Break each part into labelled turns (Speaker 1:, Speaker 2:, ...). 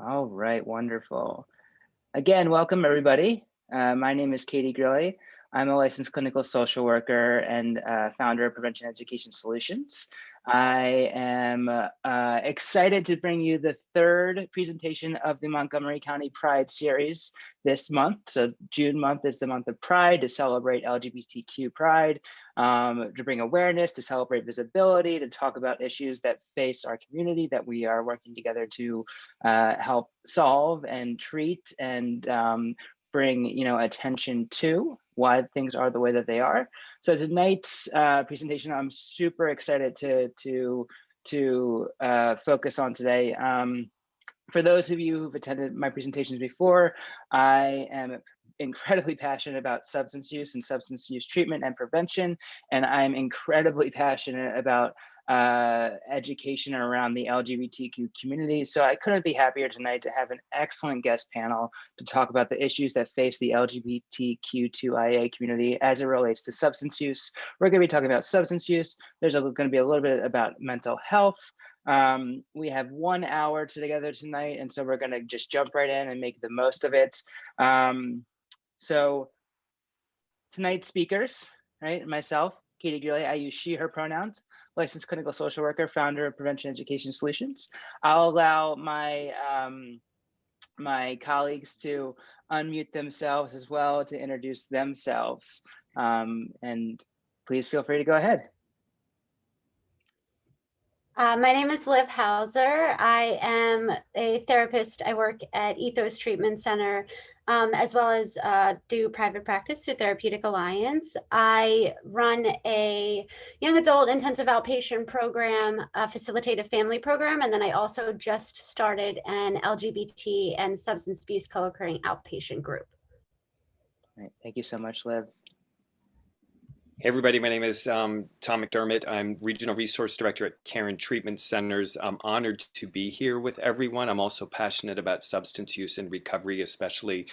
Speaker 1: All right, wonderful. Again, welcome everybody. My name is Katie Grilly. I'm a licensed clinical social worker and founder of Prevention Education Solutions. I am excited to bring you the third presentation of the Montgomery County Pride Series this month. So June month is the month of Pride, to celebrate LGBTQ Pride, to bring awareness, to celebrate visibility, to talk about issues that face our community that we are working together to help solve and treat and bring attention to why things are the way that they are. So tonight's presentation, I'm super excited to focus on today. For those of you who've attended my presentations before, I am incredibly passionate about substance use and substance use treatment and prevention, and I'm incredibly passionate about education around the LGBTQ community. So I couldn't be happier tonight to have an excellent guest panel to talk about the issues that face the LGBTQ2IA community as it relates to substance use. We're going to be talking about substance use. There's going to be a little bit about mental health. We have 1 hour together tonight, and so we're going to just jump right in and make the most of it. So tonight's speakers, right? Myself, Katie Grilly, I use she, her pronouns, licensed clinical social worker, founder of Prevention Education Solutions. I'll allow my my colleagues to unmute themselves as well to introduce themselves. And please feel free to go ahead.
Speaker 2: My name is Liv Hauser. I am a therapist. I work at Ethos Treatment Center, as well as do private practice through Therapeutic Alliance. I run a young adult intensive outpatient program, a facilitative family program, and then I also just started an LGBT and substance abuse co-occurring outpatient group.
Speaker 1: All right, thank you so much, Liv.
Speaker 3: Hey everybody, my name is Tom McDermott. I'm Regional Resource Director at Caron Treatment Centers. I'm honored to be here with everyone. I'm also passionate about substance use and recovery, especially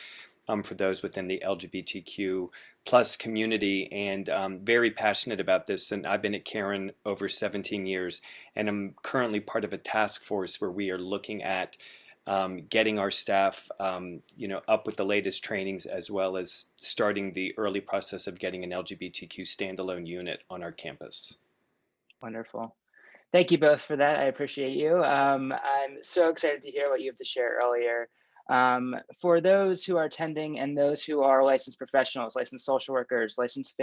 Speaker 3: for those within the LGBTQ plus community, and very passionate about this. And I've been at Caron over 17 years, and I'm currently part of a task force where we are looking at getting our staff, up with the latest trainings, as well as starting the early process of getting an LGBTQ standalone unit on our campus.
Speaker 1: Wonderful. Thank you both for that. I appreciate you. I'm so excited to hear what you have to share earlier. For those who are attending and those who are licensed professionals, licensed social workers, licensed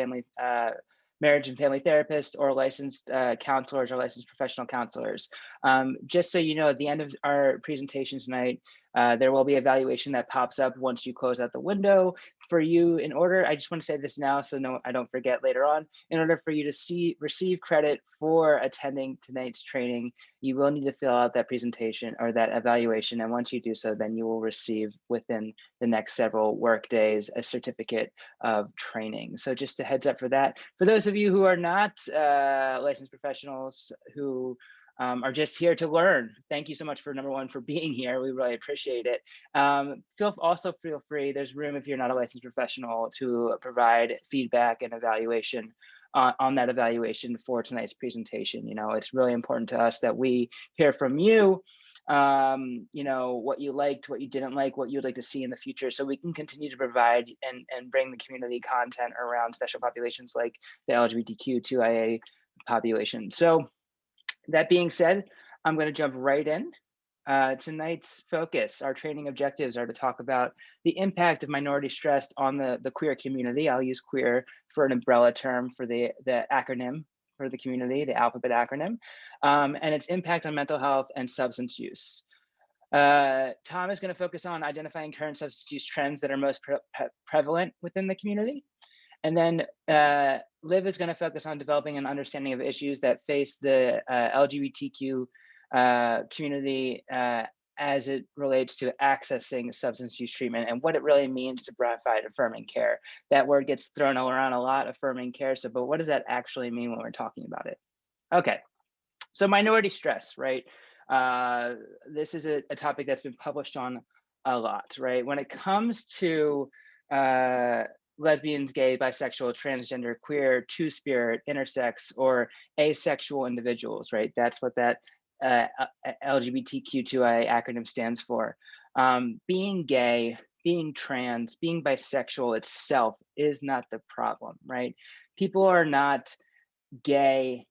Speaker 1: marriage and family therapists, or licensed counselors or licensed professional counselors. Just so you know, at the end of our presentation tonight, there will be evaluation that pops up once you close out the window. For you, in order, I just want to say this now so I don't forget later on, in order for you to receive credit for attending tonight's training, you will need to fill out that presentation or that evaluation. And once you do so, then you will receive within the next several work days a certificate of training. So just a heads up for that. For those of you who are not licensed professionals who are just here to learn, thank you so much for, number one, for being here. We really appreciate it. Also feel free, there's room if you're not a licensed professional to provide feedback and evaluation on that evaluation for tonight's presentation. It's really important to us that we hear from you, what you liked, what you didn't like, what you'd like to see in the future, so we can continue to provide and bring the community content around special populations like the LGBTQ2IA population. So that being said, I'm going to jump right in. Tonight's focus, our training objectives, are to talk about the impact of minority stress on the queer community. I'll use queer for an umbrella term for the acronym for the community, the alphabet acronym, and its impact on mental health and substance use. Tom is going to focus on identifying current substance use trends that are most prevalent within the community. And then Liv is going to focus on developing an understanding of issues that face the LGBTQ community as it relates to accessing substance use treatment and what it really means to provide affirming care. That word gets thrown around a lot, affirming care. So, but what does that actually mean when we're talking about it? Okay, so minority stress, right? This is a topic that's been published on a lot, right? When it comes to lesbians, gay, bisexual, transgender, queer, two-spirit, intersex, or asexual individuals, right? That's what that LGBTQ2I acronym stands for. Being gay, being trans, being bisexual itself is not the problem, right? People are not gay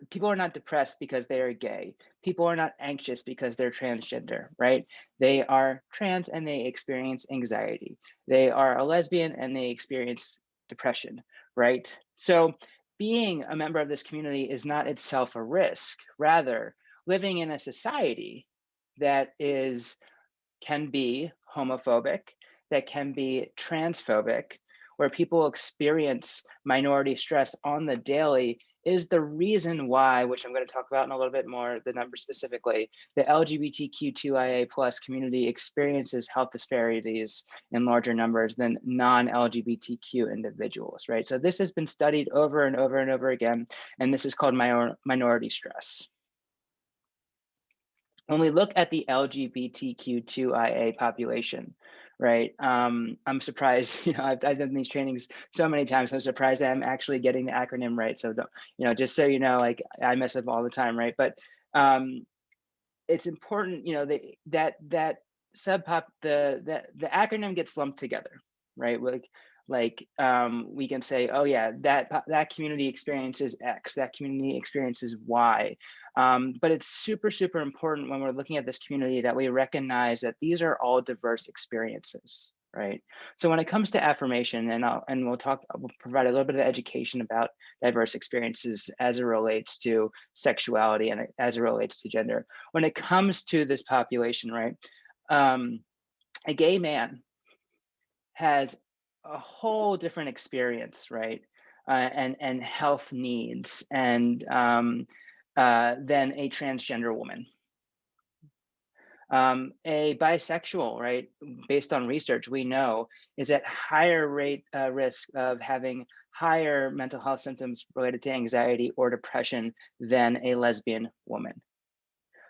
Speaker 1: people are not depressed because they are gay. People are not anxious because they're transgender, right? They are trans and they experience anxiety. They are a lesbian and they experience depression, right? So being a member of this community is not itself a risk. Rather, living in a society that can be homophobic, that can be transphobic, where people experience minority stress on the daily is the reason why, which I'm going to talk about in a little bit more, the numbers specifically, the LGBTQ2IA plus community experiences health disparities in larger numbers than non-LGBTQ individuals, right? So this has been studied over and over and over again, and this is called minority stress. When we look at the LGBTQ2IA population, right? I'm surprised, I've done these trainings so many times, I'm surprised that I'm actually getting the acronym right. So, just so you know, like I mess up all the time, right? But it's important, that the acronym gets lumped together, right? We can say, oh yeah, that community experiences X, that community experiences Y. But it's super, super important when we're looking at this community that we recognize that these are all diverse experiences, right? So when it comes to affirmation, we'll provide a little bit of education about diverse experiences as it relates to sexuality and as it relates to gender. When it comes to this population, right? A gay man has a whole different experience, right? And health needs than a transgender woman. A bisexual, right, based on research, we know is at higher risk of having higher mental health symptoms related to anxiety or depression than a lesbian woman.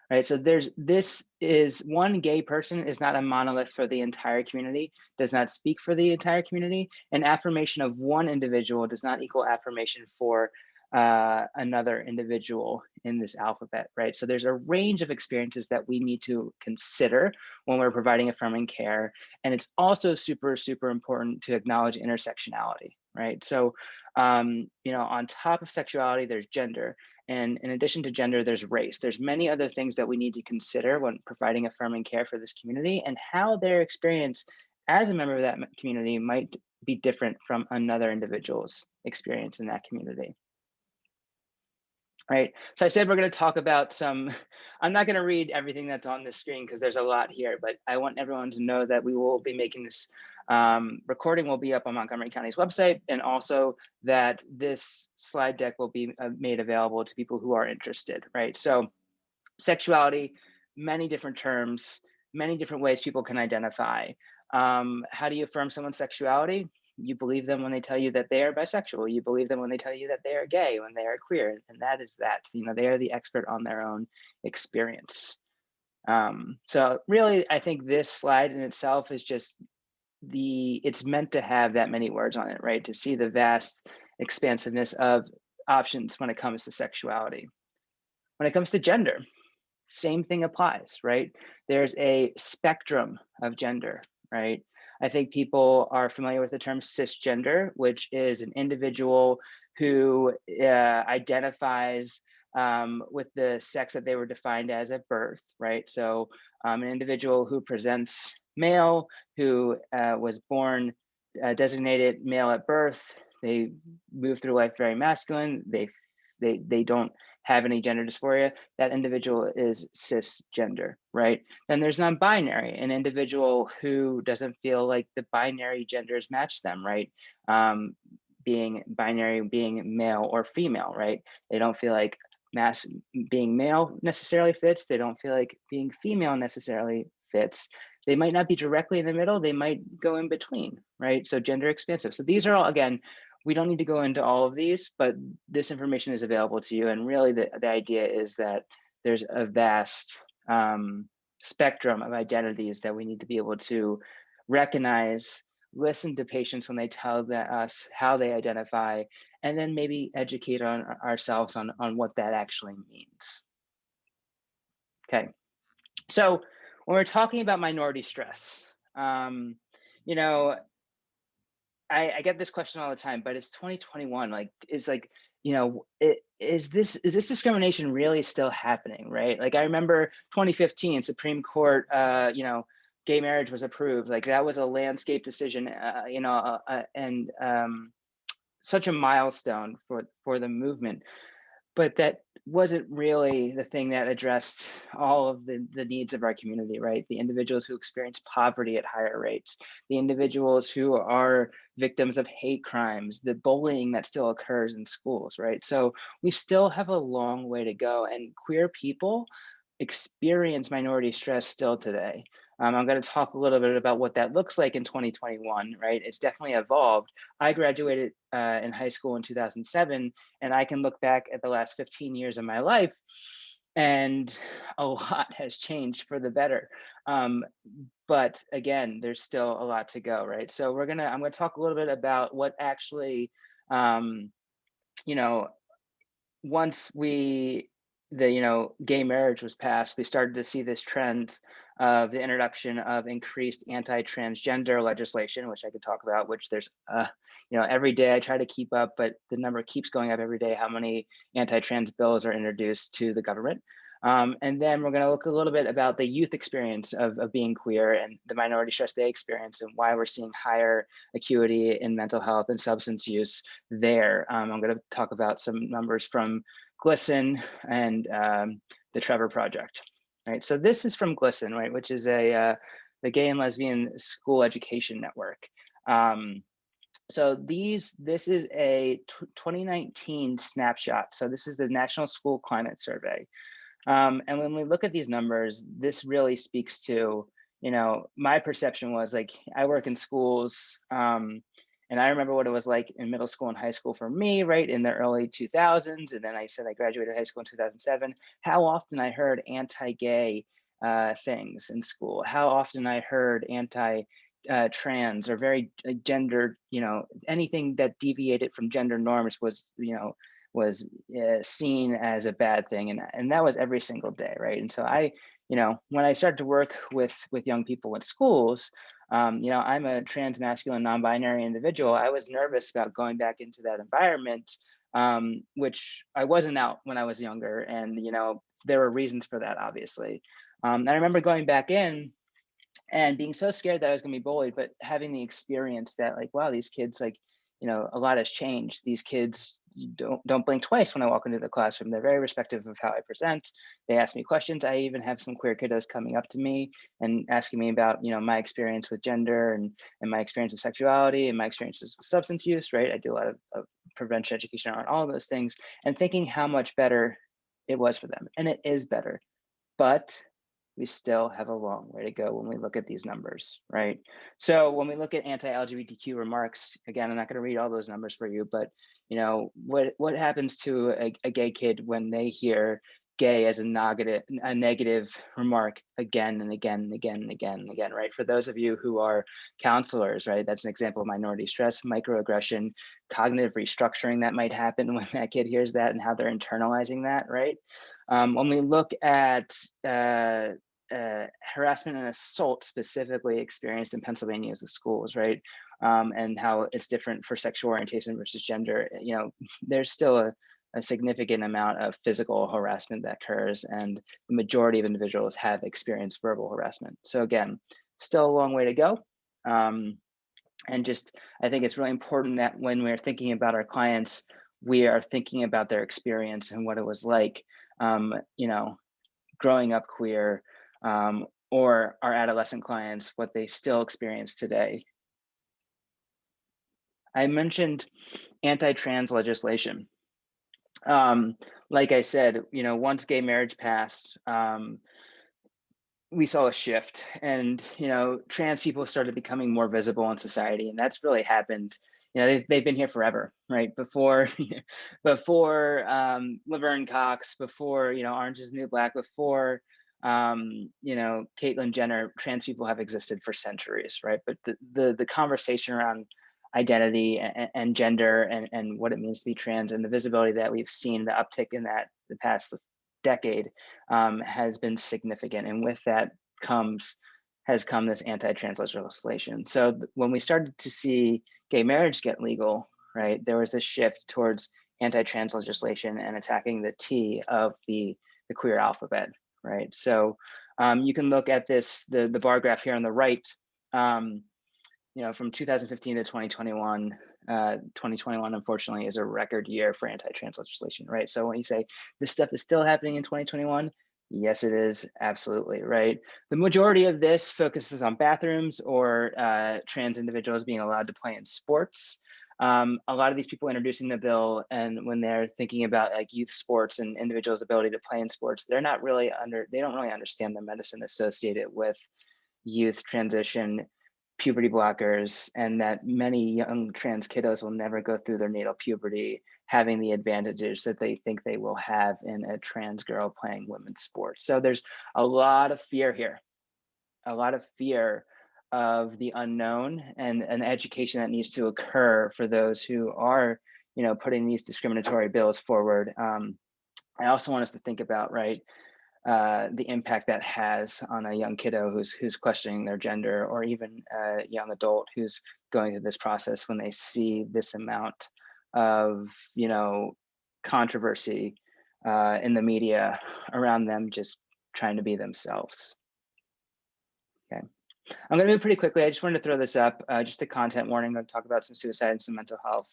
Speaker 1: Right, so this is one gay person is not a monolith for the entire community, does not speak for the entire community, and affirmation of one individual does not equal affirmation for another individual in this alphabet, right? So there's a range of experiences that we need to consider when we're providing affirming care. And it's also super, super important to acknowledge intersectionality, right? So, on top of sexuality, there's gender. And in addition to gender, there's race. There's many other things that we need to consider when providing affirming care for this community and how their experience as a member of that community might be different from another individual's experience in that community. Right, so I said we're going to talk about I'm not going to read everything that's on the screen because there's a lot here, but I want everyone to know that we will be making this recording will be up on Montgomery County's website, and also that this slide deck will be made available to people who are interested, right? So sexuality, many different terms, many different ways people can identify. How do you affirm someone's sexuality? You believe them when they tell you that they are bisexual. You believe them when they tell you that they are gay, when they are queer, and that is that. They are the expert on their own experience. So really, I think this slide in itself is just it's meant to have that many words on it, right? To see the vast expansiveness of options when it comes to sexuality. When it comes to gender, same thing applies, right? There's a spectrum of gender, right? I think people are familiar with the term cisgender, which is an individual who identifies with the sex that they were defined as at birth, right? So an individual who presents male, who was born designated male at birth, they move through life very masculine, they don't have any gender dysphoria, that individual is cisgender, right? Then there's non-binary, an individual who doesn't feel like the binary genders match them, right? Being binary, being male or female, right? They don't feel like being male necessarily fits. They don't feel like being female necessarily fits. They might not be directly in the middle. They might go in between, right? So gender expansive. So these are all, again, we don't need to go into all of these, but this information is available to you. And really the idea is that there's a vast spectrum of identities that we need to be able to recognize, listen to patients when they tell us how they identify, and then maybe educate ourselves on what that actually means. Okay, so when we're talking about minority stress, you know, I get this question all the time, but it's 2021. Like, is like, is this discrimination really still happening, right? Like, I remember 2015 Supreme Court, gay marriage was approved. Like, that was a landscape decision, and such a milestone for the movement. But that wasn't really the thing that addressed all of the needs of our community, right? The individuals who experience poverty at higher rates, the individuals who are victims of hate crimes, the bullying that still occurs in schools, right? So we still have a long way to go, and queer people experience minority stress still today. I'm going to talk a little bit about what that looks like in 2021, right? It's definitely evolved. I graduated in high school in 2007, and I can look back at the last 15 years of my life, and a lot has changed for the better. But again, there's still a lot to go, right? So I'm gonna talk a little bit about what actually, you know, once gay marriage was passed, we started to see this trend of the introduction of increased anti-transgender legislation, which I could talk about, which there's, every day I try to keep up, but the number keeps going up every day, how many anti-trans bills are introduced to the government. And then we're going to look a little bit about the youth experience of being queer and the minority stress they experience and why we're seeing higher acuity in mental health and substance use there. I'm going to talk about some numbers from GLSEN and the Trevor Project. Right, so this is from GLSEN, right, which is the Gay and Lesbian School Education Network. So this is a 2019 snapshot. So this is the National School Climate Survey. And when we look at these numbers, this really speaks to, my perception was like, I work in schools, and I remember what it was like in middle school and high school for me, right, in the early 2000s. And then I said I graduated high school in 2007. How often I heard anti-gay things in school, how often I heard anti-trans or very gendered, anything that deviated from gender norms was, seen as a bad thing, and that was every single day, right? And so when I started to work with young people in schools, I'm a trans masculine non-binary individual. I was nervous about going back into that environment, which I wasn't out when I was younger, and there were reasons for that, obviously. I remember going back in and being so scared that I was going to be bullied, but having the experience that, like, wow, these kids, like, a lot has changed. These kids don't blink twice when I walk into the classroom. They're very respectful of how I present. They ask me questions. I even have some queer kiddos coming up to me and asking me about, my experience with gender and my experience with sexuality and my experiences with substance use, right? I do a lot of prevention education on all of those things, and thinking how much better it was for them. And it is better, but we still have a long way to go when we look at these numbers, right? So when we look at anti-LGBTQ remarks, again, I'm not going to read all those numbers for you, but what happens to a gay kid when they hear gay as a negative remark again and again and again and again and again, right? For those of you who are counselors, right, that's an example of minority stress, microaggression, cognitive restructuring that might happen when that kid hears that and how they're internalizing that, right? When we look at harassment and assault specifically experienced in Pennsylvania as the schools, right? And how it's different for sexual orientation versus gender, there's still a significant amount of physical harassment that occurs, and the majority of individuals have experienced verbal harassment. So again, still a long way to go. And just, I think it's really important that when we're thinking about our clients, we are thinking about their experience and what it was like, growing up queer, or our adolescent clients, what they still experience today. I mentioned anti-trans legislation. Like I said, once gay marriage passed, we saw a shift, and trans people started becoming more visible in society, and that's really happened. They've been here forever, right? Before Laverne Cox, before Orange Is the New Black, before Caitlyn Jenner, trans people have existed for centuries, right? But the conversation around identity and gender and what it means to be trans, and the visibility that we've seen, the uptick in that the past decade has been significant. And with that has come this anti-trans legislation. So when we started to see gay marriage get legal, right, there was a shift towards anti-trans legislation and attacking the T of the queer alphabet, right? So you can look at this, the bar graph here on the right, you know, from 2015 to 2021, 2021, unfortunately, is a record year for anti-trans legislation, right? So when you say this stuff is still happening in 2021, yes, it is, absolutely, right? The majority of this focuses on bathrooms or trans individuals being allowed to play in sports. A lot of these people introducing the bill, and when they're thinking about like youth sports and individuals' ability to play in sports, they don't really understand the medicine associated with youth transition, puberty blockers, and that many young trans kiddos will never go through their natal puberty having the advantages that they think they will have in a trans girl playing women's sports. So there's a lot of fear here, a lot of fear of the unknown, and an education that needs to occur for those who are, you know, putting these discriminatory bills forward. I also want us to think about, right, the impact that has on a young kiddo who's questioning their gender, or even a young adult who's going through this process when they see this amount of, you know, controversy in the media around them just trying to be themselves. Okay, I'm going to move pretty quickly. I just wanted to throw this up, just a content warning. I'm going to talk about some suicide and some mental health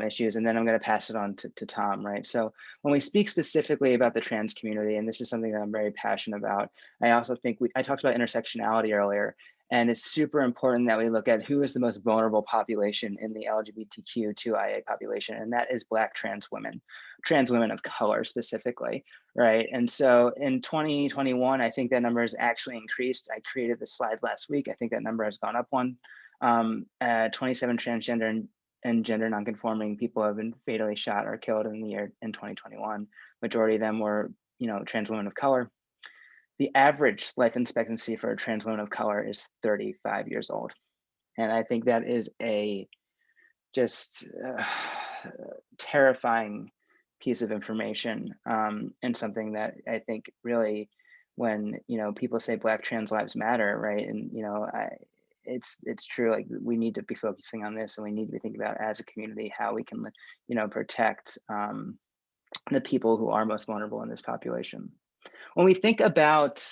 Speaker 1: issues, and then I'm going to pass it on to Tom, right? So when we speak specifically about the trans community, and this is something that I'm very passionate about, I also think I talked about intersectionality earlier, and it's super important that we look at who is the most vulnerable population in the LGBTQIA population, and that is Black trans women of color specifically, right? And so in 2021, I think that number has actually increased. I created this slide last week. I think that number has gone up one. 27 transgender and gender nonconforming people have been fatally shot or killed in the year in 2021. Majority of them were, you know, trans women of color. The average life expectancy for a trans woman of color is 35 years old. And I think that is a just terrifying piece of information, and something that I think really, when, you know, people say Black trans lives matter, right? And, you know, it's true, like we need to be focusing on this, and we need to be thinking about as a community how we can, you know, protect the people who are most vulnerable in this population. When we think about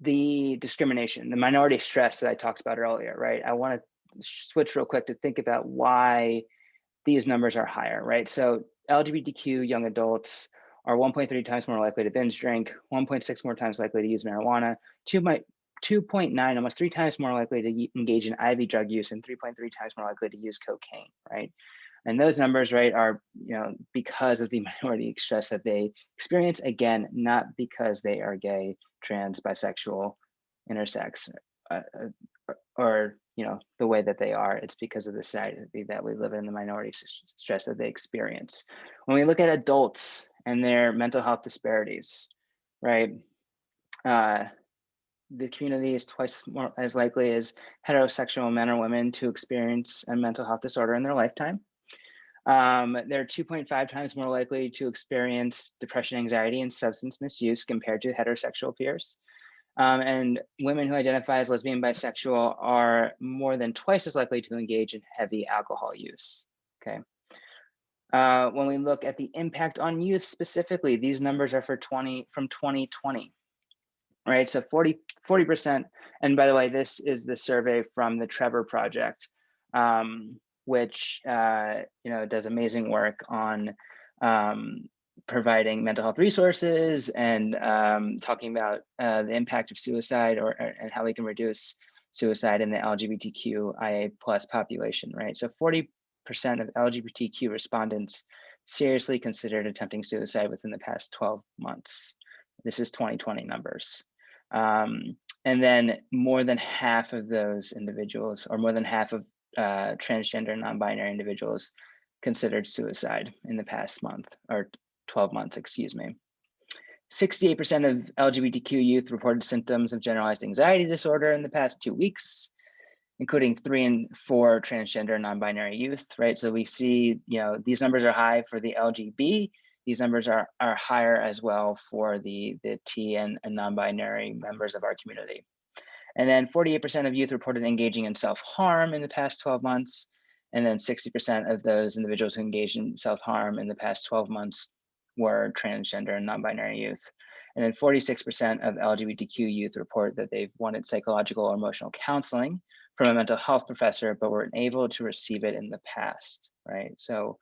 Speaker 1: the discrimination, the minority stress that I talked about earlier, right? I want to switch real quick to think about why these numbers are higher, right? So LGBTQ young adults are 1.3 times more likely to binge drink, 1.6 more times likely to use marijuana, 2.9, almost 3 times more likely to engage in IV drug use, and 3.3 times more likely to use cocaine, right? And those numbers, right, are, you know, because of the minority stress that they experience, again, not because they are gay, trans, bisexual, intersex, or, you know, the way that they are. It's because of the society that we live in, the minority stress that they experience. When we look at adults and their mental health disparities, right, the community is twice more as likely as heterosexual men or women to experience a mental health disorder in their lifetime. They're 2.5 times more likely to experience depression, anxiety, and substance misuse compared to heterosexual peers. And women who identify as lesbian, bisexual are more than twice as likely to engage in heavy alcohol use, okay? When we look at the impact on youth specifically, these numbers are from 2020, right? So 40%, and by the way, this is the survey from the Trevor Project, which you know, does amazing work on providing mental health resources and talking about the impact of suicide and how we can reduce suicide in the LGBTQIA plus population, right? So 40% of LGBTQ respondents seriously considered attempting suicide within the past 12 months. This is 2020 numbers. And then more than half of those individuals, or more than half of transgender and non-binary individuals, considered suicide in the past month, or 12 months, excuse me. 68% of LGBTQ youth reported symptoms of generalized anxiety disorder in the past 2 weeks, including 3 in 4 transgender and non-binary youth, right? So we see, you know, these numbers are high for the LGB. these numbers are higher as well for the T and non-binary members of our community. And then 48% of youth reported engaging in self-harm in the past 12 months. And then 60% of those individuals who engaged in self-harm in the past 12 months were transgender and non-binary youth. And then 46% of LGBTQ youth report that they've wanted psychological or emotional counseling from a mental health professor, but were unable to receive it in the past, right? So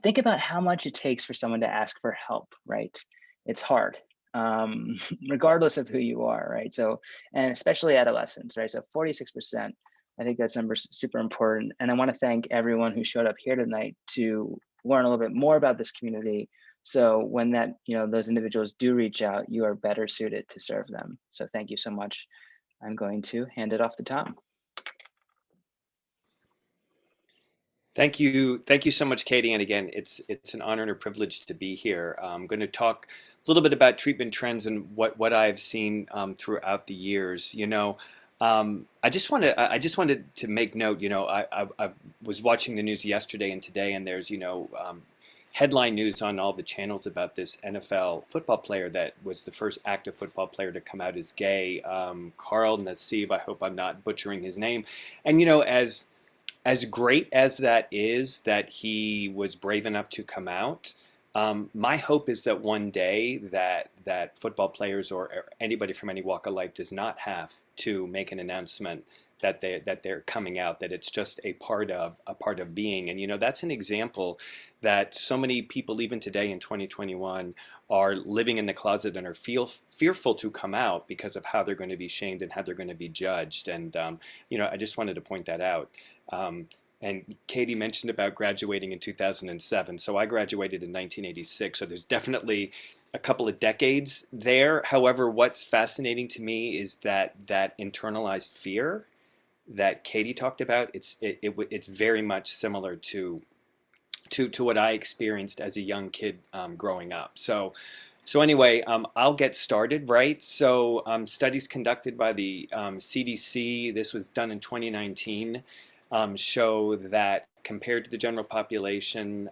Speaker 1: think about how much it takes for someone to ask for help, right? It's hard, regardless of who you are, right? So, and especially adolescents, right? So 46%, I think that's number super important. And I want to thank everyone who showed up here tonight to learn a little bit more about this community. So when that, those individuals do reach out, you are better suited to serve them. So thank you so much. I'm going to hand it off to Tom.
Speaker 3: Thank you so much, Katie. And again, it's an honor and a privilege to be here. I'm going to talk a little bit about treatment trends and what I've seen throughout the years. I just wanted to make note. I was watching the news yesterday and today, and there's headline news on all the channels about this NFL football player that was the first active football player to come out as gay, Carl Nassib. I hope I'm not butchering his name. And as great as that is, that he was brave enough to come out, my hope is that one day that football players or anybody from any walk of life does not have to make an announcement that they're coming out, that it's just a part of being. And that's an example that so many people even today in 2021 are living in the closet and are fearful to come out because of how they're going to be shamed and how they're going to be judged. And I just wanted to point that out. And Katie mentioned about graduating in 2007. So I graduated in 1986. So there's definitely a couple of decades there. However, what's fascinating to me is that internalized fear that Katie talked about. It's very much similar to what I experienced as a young kid growing up. So anyway, I'll get started, right? So studies conducted by the CDC, this was done in 2019, show that compared to the general population,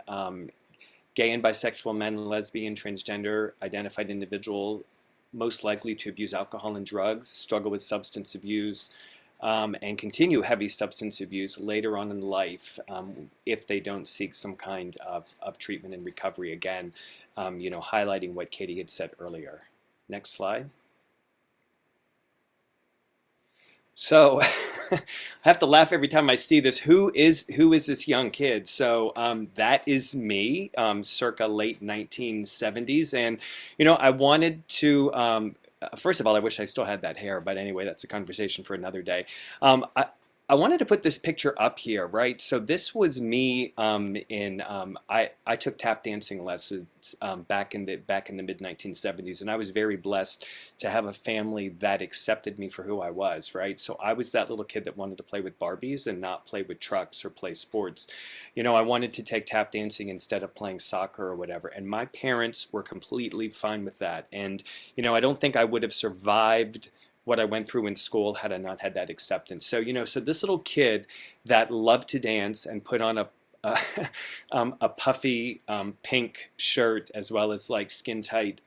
Speaker 3: gay and bisexual men, lesbian, transgender, identified individual most likely to abuse alcohol and drugs, struggle with substance abuse, and continue heavy substance abuse later on in life if they don't seek some kind of treatment and recovery. Again, highlighting what Katie had said earlier. Next slide. So I have to laugh every time I see this. Who is this young kid? So that is me, circa late 1970s. And, I wanted to, first of all, I wish I still had that hair, but anyway, that's a conversation for another day. I wanted to put this picture up here, right? So this was me I took tap dancing lessons back in the mid 1970s, and I was very blessed to have a family that accepted me for who I was, right? So I was that little kid that wanted to play with Barbies and not play with trucks or play sports. I wanted to take tap dancing instead of playing soccer or whatever, and my parents were completely fine with that. And I don't think I would have survived what I went through in school had I not had that acceptance. So so this little kid that loved to dance and put on a puffy pink shirt as well as like skin tight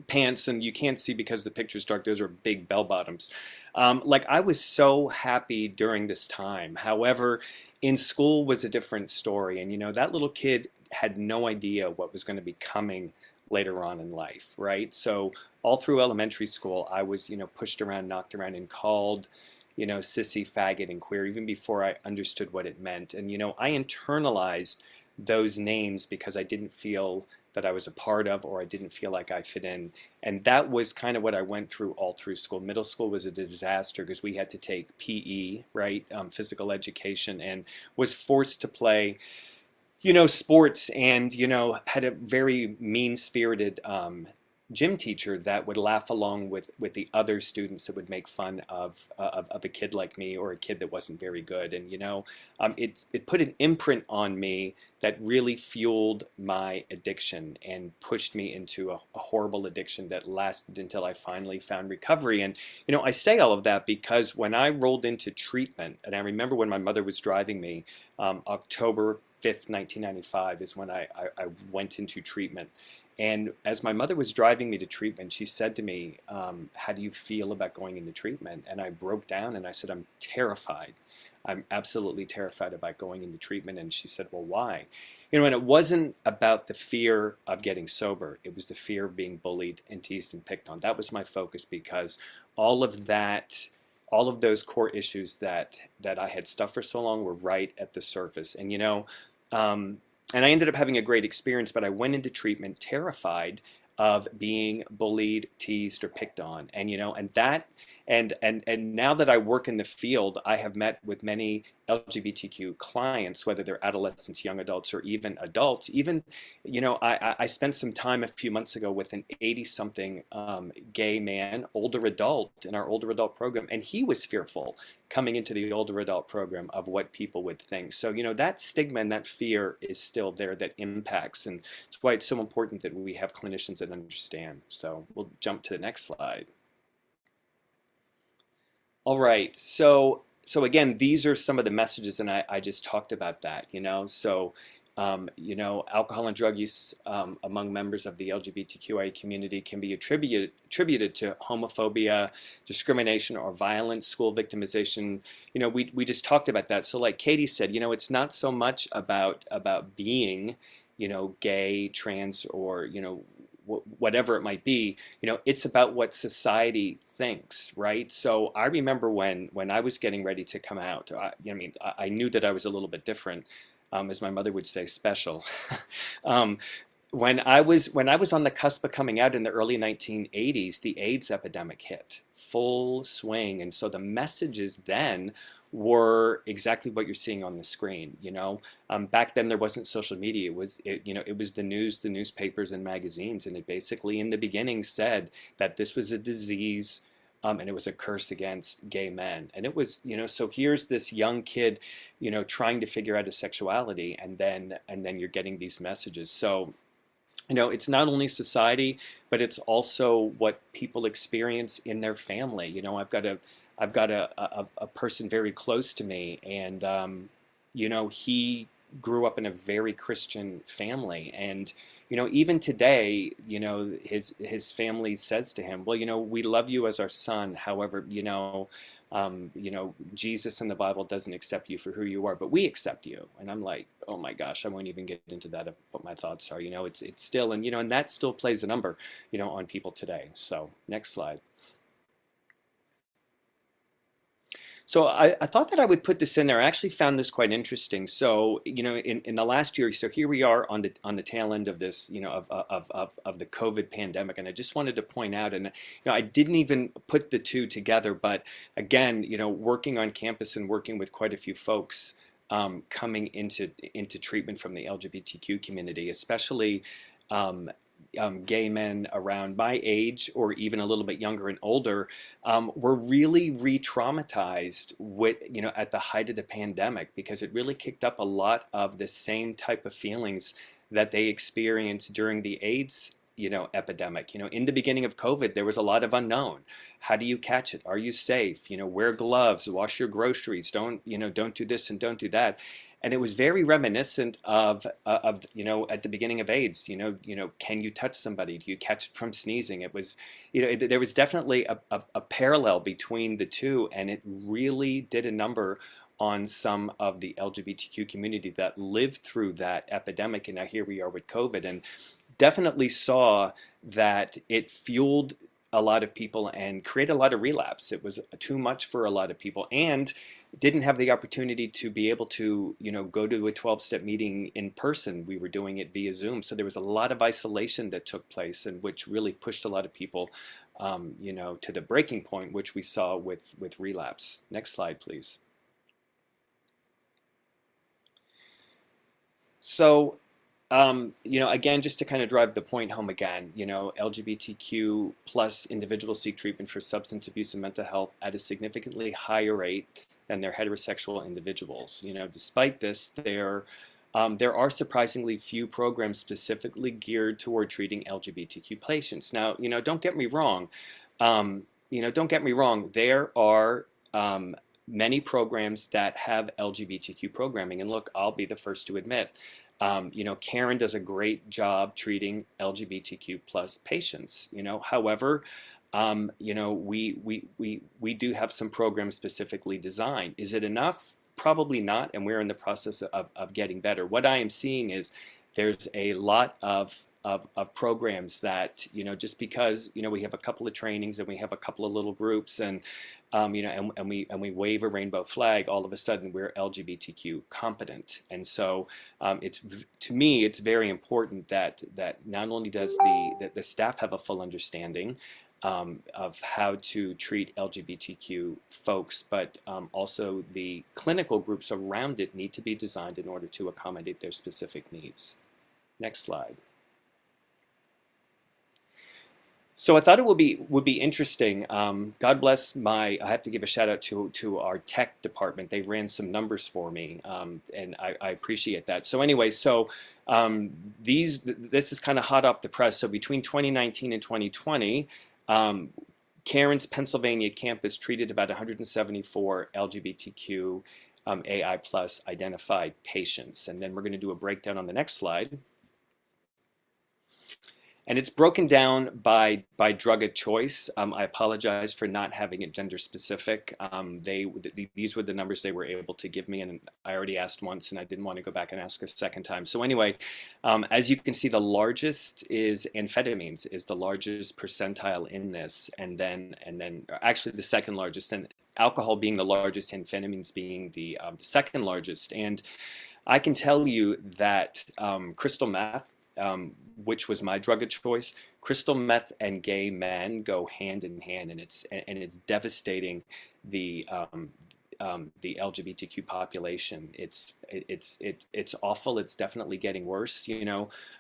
Speaker 3: pants, and you can't see because the picture's dark, those are big bell bottoms. Like I was so happy during this time. However, in school was a different story, and that little kid had no idea what was going to be coming later on in life, right? So all through elementary school, I was, pushed around, knocked around, and called, sissy, faggot, and queer, even before I understood what it meant. And, I internalized those names because I didn't feel that I was a part of, or I didn't feel like I fit in. And that was kind of what I went through all through school. Middle school was a disaster because we had to take PE, right, physical education, and was forced to play sports, and, had a very mean-spirited gym teacher that would laugh along with the other students that would make fun of a kid like me or a kid that wasn't very good. And, it put an imprint on me that really fueled my addiction and pushed me into a horrible addiction that lasted until I finally found recovery. And, I say all of that because when I rolled into treatment, and I remember when my mother was driving me, October 5th, 1995 is when I went into treatment. And as my mother was driving me to treatment, she said to me, how do you feel about going into treatment? And I broke down and I said, I'm terrified. I'm absolutely terrified about going into treatment. And she said, well, why? You know, and it wasn't about the fear of getting sober. It was the fear of being bullied and teased and picked on. That was my focus, because all of that, all of those core issues that I had stuffed for so long were right at the surface. And, you know, and I ended up having a great experience, but I went into treatment terrified of being bullied, teased, or picked on. And, you know, and that, and now that I work in the field, I have met with many LGBTQ clients, whether they're adolescents, young adults, or even adults. Even, you know, I spent some time a few months ago with an 80-something gay man, older adult, in our older adult program, and he was fearful coming into the older adult program of what people would think. So, you know, that stigma and that fear is still there, that impacts, and it's why it's so important that we have clinicians that understand. So we'll jump to the next slide. All right, so again, these are some of the messages, and I just talked about that, you know. So, you know, alcohol and drug use among members of the LGBTQIA community can be attributed to homophobia, discrimination, or violent school victimization. You know, we just talked about that. So like Katie said, you know, it's not so much about being, you know, gay, trans, or, you know, whatever it might be. You know, it's about what society thinks, right? So I remember when I was getting ready to come out, I mean, I knew that I was a little bit different, as my mother would say, special. When I was on the cusp of coming out in the early 1980s, the AIDS epidemic hit full swing, and so the messages then were exactly what you're seeing on the screen. You know, back then there wasn't social media. You know, it was the news, the newspapers, and magazines, and it basically in the beginning said that this was a disease. And it was a curse against gay men. And it was, you know, so here's this young kid, you know, trying to figure out his sexuality, and then you're getting these messages. So, you know, it's not only society, but it's also what people experience in their family. You know, I've got a person very close to me, and you know, he grew up in a very Christian family, and you know, even today, you know, his family says to him, well, you know, we love you as our son. However, you know, Jesus in the Bible doesn't accept you for who you are, but we accept you. And I'm like, oh my gosh, I won't even get into that of what my thoughts are. You know, it's still, and you know, and that still plays a number, you know, on people today. So next slide. So I thought that I would put this in there. I actually found this quite interesting. So, you know, in the last year, so here we are on the tail end of this, you know, of the COVID pandemic, and I just wanted to point out, and you know, I didn't even put the two together, but again, you know, working on campus and working with quite a few folks coming into treatment from the LGBTQ community, especially gay men around my age or even a little bit younger and older, were really re-traumatized with, you know, at the height of the pandemic, because it really kicked up a lot of the same type of feelings that they experienced during the AIDS, you know, epidemic. You know, in the beginning of COVID, there was a lot of unknown. How do you catch it? Are you safe? You know, wear gloves, wash your groceries, don't do this and don't do that. And it was very reminiscent of you know, at the beginning of AIDS. You know, can you touch somebody? Do you catch it from sneezing? It was, you know, there was definitely a parallel between the two, and it really did a number on some of the LGBTQ community that lived through that epidemic. And now here we are with COVID, and definitely saw that it fueled a lot of people and created a lot of relapse. It was too much for a lot of people, and didn't have the opportunity to be able to, you know, go to a 12-step meeting in person. We were doing it via Zoom. So there was a lot of isolation that took place, and which really pushed a lot of people, you know, to the breaking point, which we saw with relapse. Next slide, please. So, you know, again, just to kind of drive the point home again, you know, LGBTQ plus individuals seek treatment for substance abuse and mental health at a significantly higher rate than their heterosexual individuals. You know, despite this, there are surprisingly few programs specifically geared toward treating LGBTQ patients. Now, you know, don't get me wrong. You know, don't get me wrong. There are many programs that have LGBTQ programming. And look, I'll be the first to admit, Karen does a great job treating LGBTQ plus patients. However, we do have some programs specifically designed. Is it enough? Probably not, and we're in the process of getting better. What I am seeing is there's a lot of programs that, just because, we have a couple of trainings and we have a couple of little groups and, and we wave a rainbow flag, all of a sudden we're LGBTQ competent. And so to me, it's very important that not only does the staff have a full understanding of how to treat LGBTQ folks, but also the clinical groups around it need to be designed in order to accommodate their specific needs. Next slide. So I thought it would be interesting. God bless I have to give a shout out to our tech department. They ran some numbers for me, and I appreciate that. So anyway, this is kind of hot off the press. So between 2019 and 2020, Karen's Pennsylvania campus treated about 174 LGBTQ AI plus identified patients. And then we're going to do a breakdown on the next slide. And it's broken down by drug of choice. I apologize for not having it gender specific. These were the numbers they were able to give me, and I already asked once, and I didn't want to go back and ask a second time. So anyway, as you can see, the largest is amphetamines, is the largest percentile in this, and then actually the second largest, and alcohol being the largest, amphetamines being the second largest. And I can tell you that crystal meth, which was my drug of choice, crystal meth and gay men go hand in hand, and it's devastating the LGBTQ population. It's awful. It's definitely getting worse.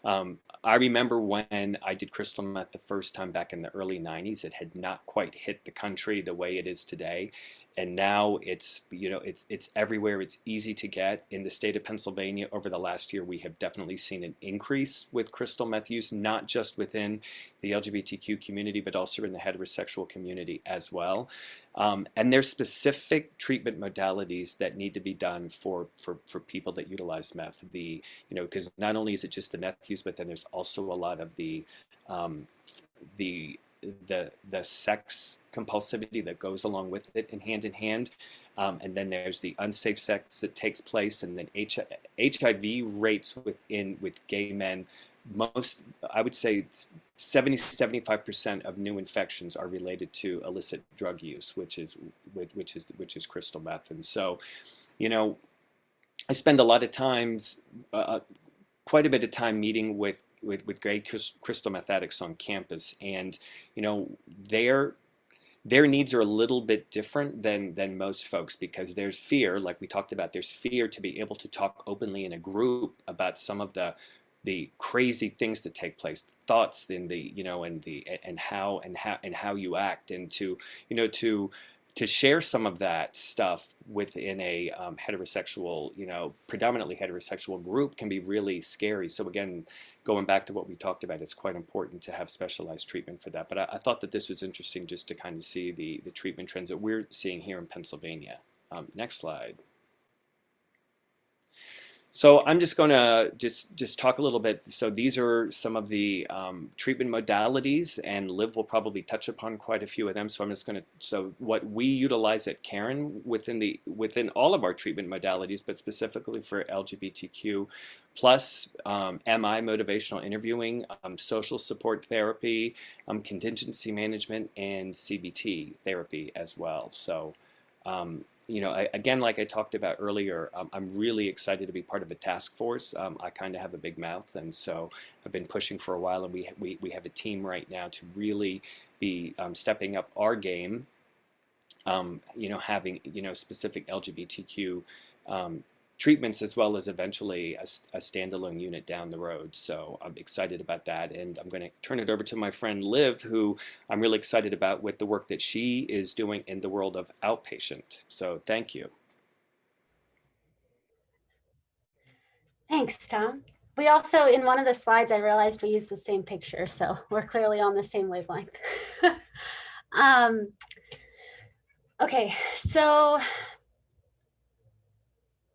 Speaker 3: I remember when I did crystal meth the first time back in the early 90s, it had not quite hit the country the way it is today. And now it's everywhere. It's easy to get. In the state of Pennsylvania over the last year, we have definitely seen an increase with crystal meth use, not just within the LGBTQ community, but also in the heterosexual community as well. And there's specific treatment modalities that need to be done for people that utilize meth. Because not only is it just the meth use, but then there's also a lot of the sex compulsivity that goes along with it in hand. And then there's the unsafe sex that takes place, and then HIV rates with gay men. I would say 70-75% of new infections are related to illicit drug use, which is crystal meth. And so, I spend a lot of times, quite a bit of time meeting with gay crystal meth addicts on campus, and their needs are a little bit different than most folks, because there's fear, like we talked about. There's fear to be able to talk openly in a group about some of the crazy things that take place, thoughts in and how you act, and to share some of that stuff within a heterosexual, predominantly heterosexual group can be really scary. So again, going back to what we talked about, it's quite important to have specialized treatment for that. But I thought that this was interesting just to kind of see the treatment trends that we're seeing here in Pennsylvania. Next slide. So I'm just going to just talk a little bit. So these are some of the treatment modalities, and Liv will probably touch upon quite a few of them. So I'm just going to, so what we utilize at Karen within all of our treatment modalities, but specifically for LGBTQ plus MI, motivational interviewing, social support therapy, contingency management, and CBT therapy as well. So again, like I talked about earlier, I'm really excited to be part of a task force. I kind of have a big mouth, and so I've been pushing for a while, and we have a team right now to really be stepping up our game, having, specific LGBTQ treatments, as well as eventually a standalone unit down the road. So I'm excited about that, and I'm going to turn it over to my friend Liv, who I'm really excited about with the work that she is doing in the world of outpatient. So thank you.
Speaker 2: Thanks, Tom. We also, in one of the slides, I realized we used the same picture, so we're clearly on the same wavelength. Okay, so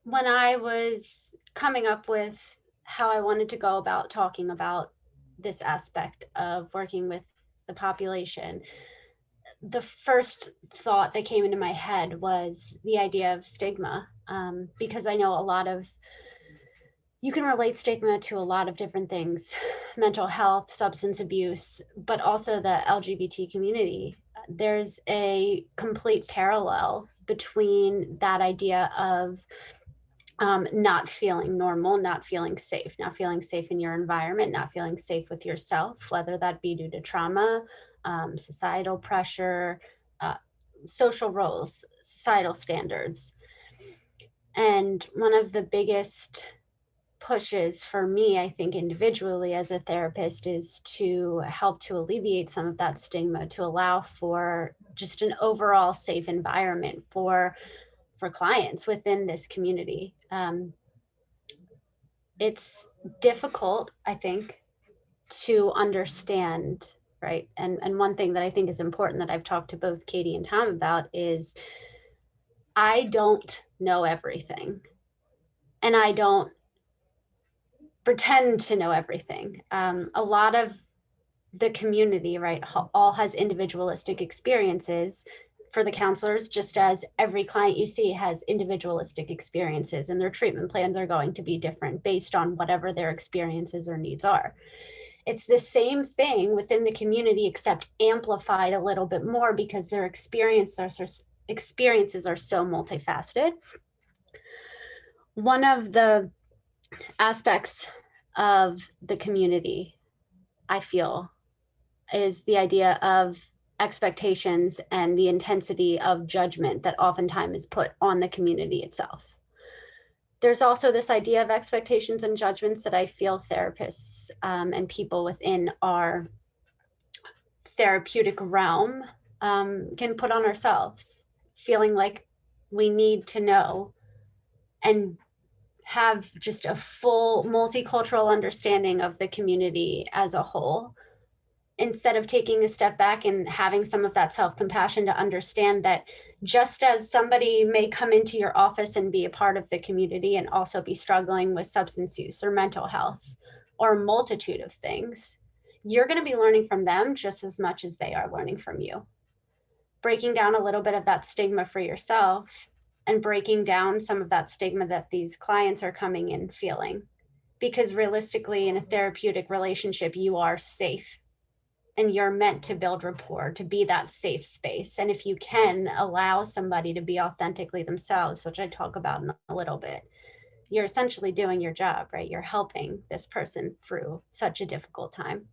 Speaker 2: when I was coming up with how I wanted to go about talking about this aspect of working with the population, the first thought that came into my head was the idea of stigma, because I know you can relate stigma to a lot of different things, mental health, substance abuse, but also the LGBT community. There's a complete parallel between that idea of not feeling normal, not feeling safe in your environment, not feeling safe with yourself, whether that be due to trauma, societal pressure, uh, social roles, societal standards. And one of the biggest pushes for me, I think, individually as a therapist, is to help to alleviate some of that stigma, to allow for just an overall safe environment for clients within this community. It's difficult, I think, to understand, right? And one thing that I think is important that I've talked to both Katie and Tom about is I don't know everything, and I don't pretend to know everything. A lot of the community, right, all has individualistic experiences for the counselors, just as every client you see has individualistic experiences, and their treatment plans are going to be different based on whatever their experiences or needs are. It's the same thing within the community, except amplified a little bit more because their experiences are so multifaceted. One of the aspects of the community, I feel, is the idea of expectations and the intensity of judgment that oftentimes is put on the community itself. There's also this idea of expectations and judgments that I feel therapists and people within our therapeutic realm can put on ourselves, feeling like we need to know and have just a full multicultural understanding of the community as a whole, instead of taking a step back and having some of that self-compassion to understand that just as somebody may come into your office and be a part of the community and also be struggling with substance use or mental health or a multitude of things, you're going to be learning from them just as much as they are learning from you. Breaking down a little bit of that stigma for yourself and breaking down some of that stigma that these clients are coming in feeling. Because realistically, in a therapeutic relationship, you are safe and you're meant to build rapport, to be that safe space. And if you can allow somebody to be authentically themselves, which I talk about in a little bit, you're essentially doing your job, right? You're helping this person through such a difficult time.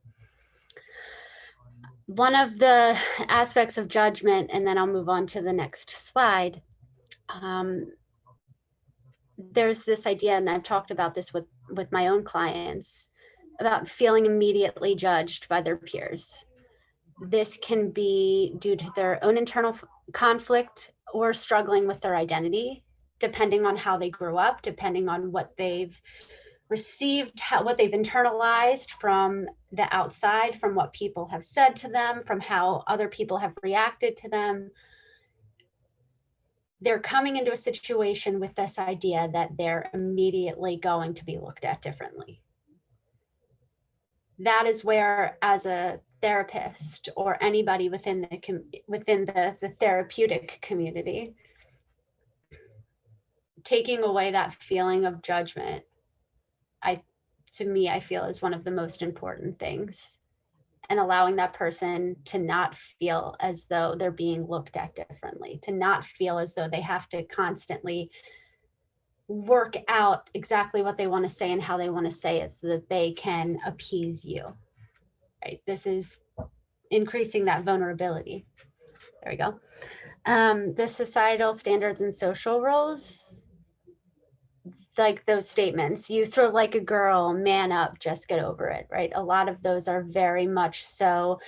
Speaker 2: One of the aspects of judgment, and then I'll move on to the next slide. There's this idea, and I've talked about this with my own clients, about feeling immediately judged by their peers. This can be due to their own internal conflict or struggling with their identity, depending on how they grew up, depending on what they've received, what they've internalized from the outside, from what people have said to them, from how other people have reacted to them. They're coming into a situation with this idea that they're immediately going to be looked at differently. That is where, as a therapist or anybody within the therapeutic community, taking away that feeling of judgment, to me, I feel is one of the most important things, and allowing that person to not feel as though they're being looked at differently, to not feel as though they have to constantly work out exactly what they want to say and how they want to say it so that they can appease you, right? This is increasing that vulnerability. There we go. The societal standards and social roles, like those statements, you throw like a girl, man up, just get over it, right? A lot of those are very much so,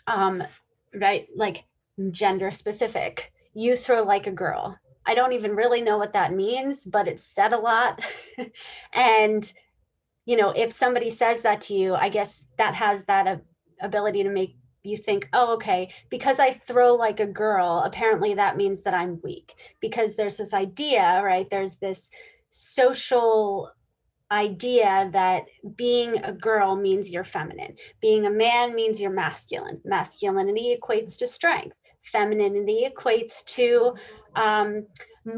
Speaker 2: right, like gender specific. You throw like a girl. I don't even really know what that means, but it's said a lot. And, you know, if somebody says that to you, I guess that has that ability to make you think, oh, okay, because I throw like a girl, apparently that means that I'm weak, because there's this idea, right? There's this social idea that being a girl means you're feminine. Being a man means you're masculine. Masculinity equates to strength. Femininity equates to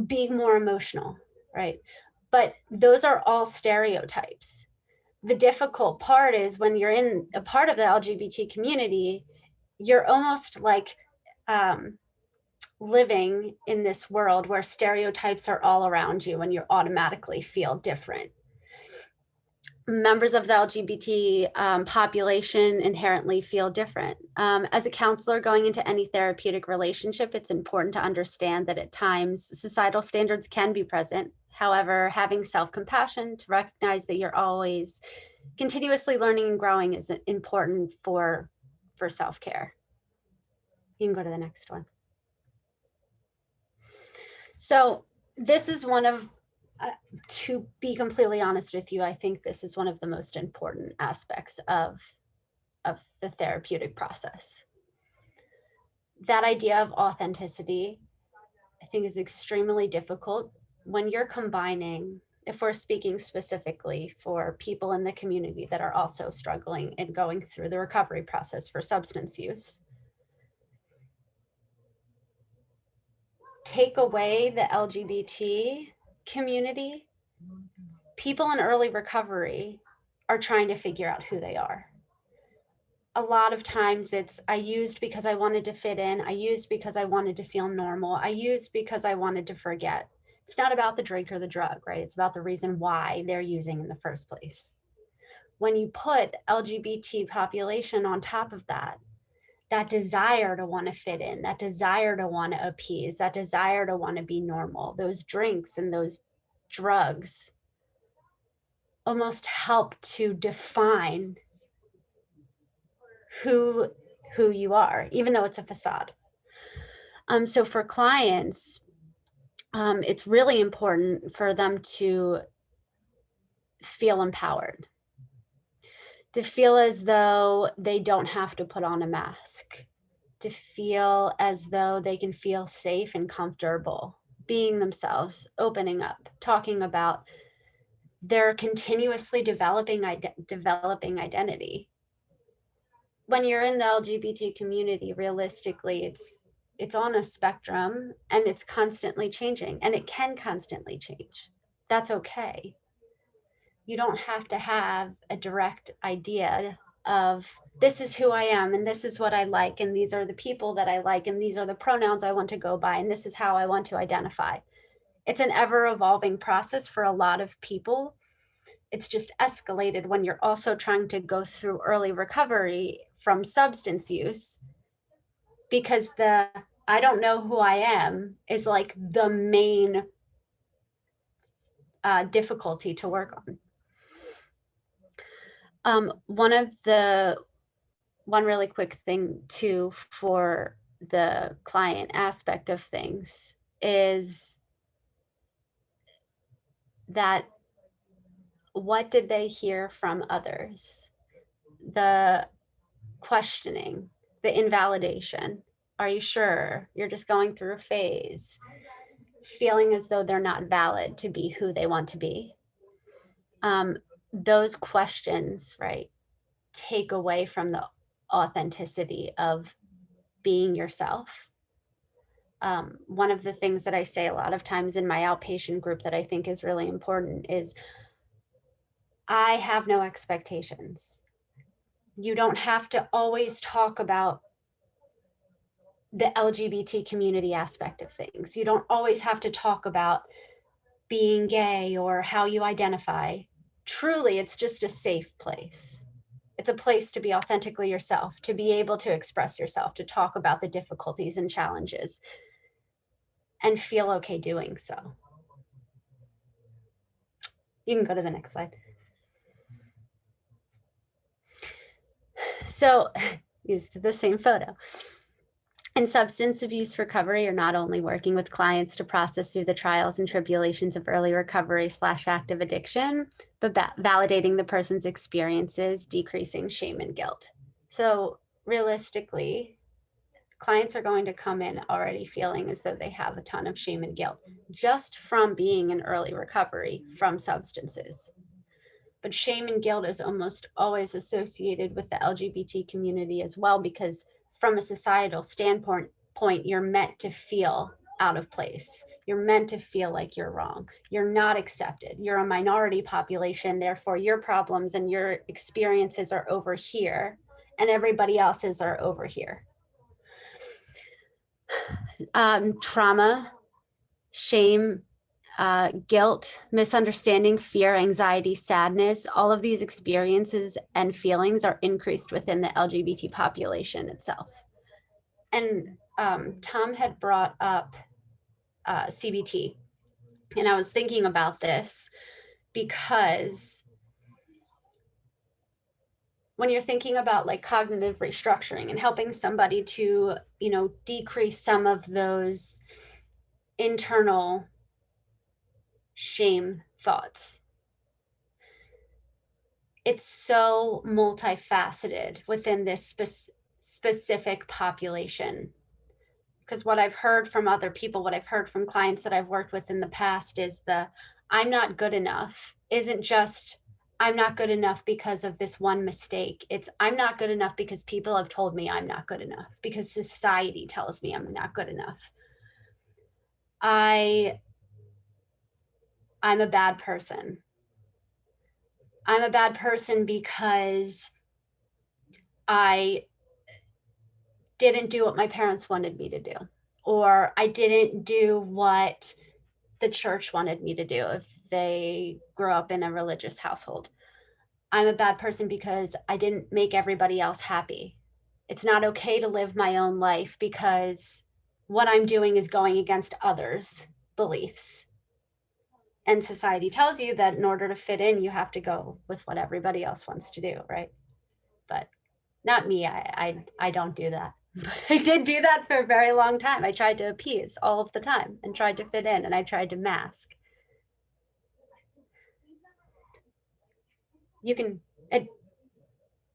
Speaker 2: being more emotional, right? But those are all stereotypes. The difficult part is when you're in a part of the LGBT community, you're almost like living in this world where stereotypes are all around you and you automatically feel different. Members of the LGBT population inherently feel different. As a counselor going into any therapeutic relationship, it's important to understand that at times societal standards can be present. However, having self-compassion to recognize that you're always continuously learning and growing is important for self-care. You can go to the next one. So this is one of, to be completely honest with you, I think this is one of the most important aspects of the therapeutic process. That idea of authenticity, I think, is extremely difficult when you're combining, if we're speaking specifically for people in the community that are also struggling and going through the recovery process for substance use. Take away the LGBT community, people in early recovery are trying to figure out who they are. A lot of times it's, I used because I wanted to fit in. I used because I wanted to feel normal. I used because I wanted to forget. It's not about the drink or the drug, right? It's about the reason why they're using in the first place. When you put LGBT population on top of that desire to want to fit in, that desire to want to appease, that desire to want to be normal, those drinks and those drugs almost help to define who you are, even though it's a facade. So for clients, it's really important for them to feel empowered, to feel as though they don't have to put on a mask, to feel as though they can feel safe and comfortable being themselves, opening up, talking about their continuously developing identity. When you're in the LGBT community, realistically, it's on a spectrum and it's constantly changing, and it can constantly change. That's okay. You don't have to have a direct idea of this is who I am and this is what I like and these are the people that I like and these are the pronouns I want to go by and this is how I want to identify. It's an ever evolving process for a lot of people. It's just escalated when you're also trying to go through early recovery from substance use, because the I don't know who I am is like the main difficulty to work on. One really quick thing too for the client aspect of things is that what did they hear from others? The questioning, the invalidation. Are you sure? You're just going through a phase. Feeling as though they're not valid to be who they want to be. Those questions, right, take away from the authenticity of being yourself. One of the things that I say a lot of times in my outpatient group that I think is really important is I have no expectations. You don't have to always talk about the LGBT community aspect of things. You don't always have to talk about being gay or how you identify. Truly, it's just a safe place. It's a place to be authentically yourself, to be able to express yourself, to talk about the difficulties and challenges and feel okay doing so. You can go to the next slide. So, used the same photo. In substance abuse recovery, you're not only working with clients to process through the trials and tribulations of early recovery / active addiction, but validating the person's experiences, decreasing shame and guilt. So realistically, clients are going to come in already feeling as though they have a ton of shame and guilt just from being in early recovery from substances. But shame and guilt is almost always associated with the LGBT community as well, because from a societal standpoint, you're meant to feel out of place. You're meant to feel like you're wrong. You're not accepted. You're a minority population. Therefore, your problems and your experiences are over here, and everybody else's are over here. Trauma, shame, guilt, misunderstanding, fear, anxiety, sadness, all of these experiences and feelings are increased within the LGBT population itself. And Tom had brought up CBT, and I was thinking about this because when you're thinking about like cognitive restructuring and helping somebody to, you know, decrease some of those internal shame thoughts, it's so multifaceted within this specific population. Because what I've heard from other people, what I've heard from clients that I've worked with in the past is the I'm not good enough isn't just I'm not good enough because of this one mistake. It's I'm not good enough because people have told me I'm not good enough, because society tells me I'm not good enough. I'm a bad person. I'm a bad person because I didn't do what my parents wanted me to do, or I didn't do what the church wanted me to do if they grew up in a religious household. I'm a bad person because I didn't make everybody else happy. It's not okay to live my own life because what I'm doing is going against others' beliefs. And society tells you that in order to fit in, you have to go with what everybody else wants to do, right? But not me, I don't do that. But I did do that for a very long time. I tried to appease all of the time and tried to fit in, and I tried to mask. You can,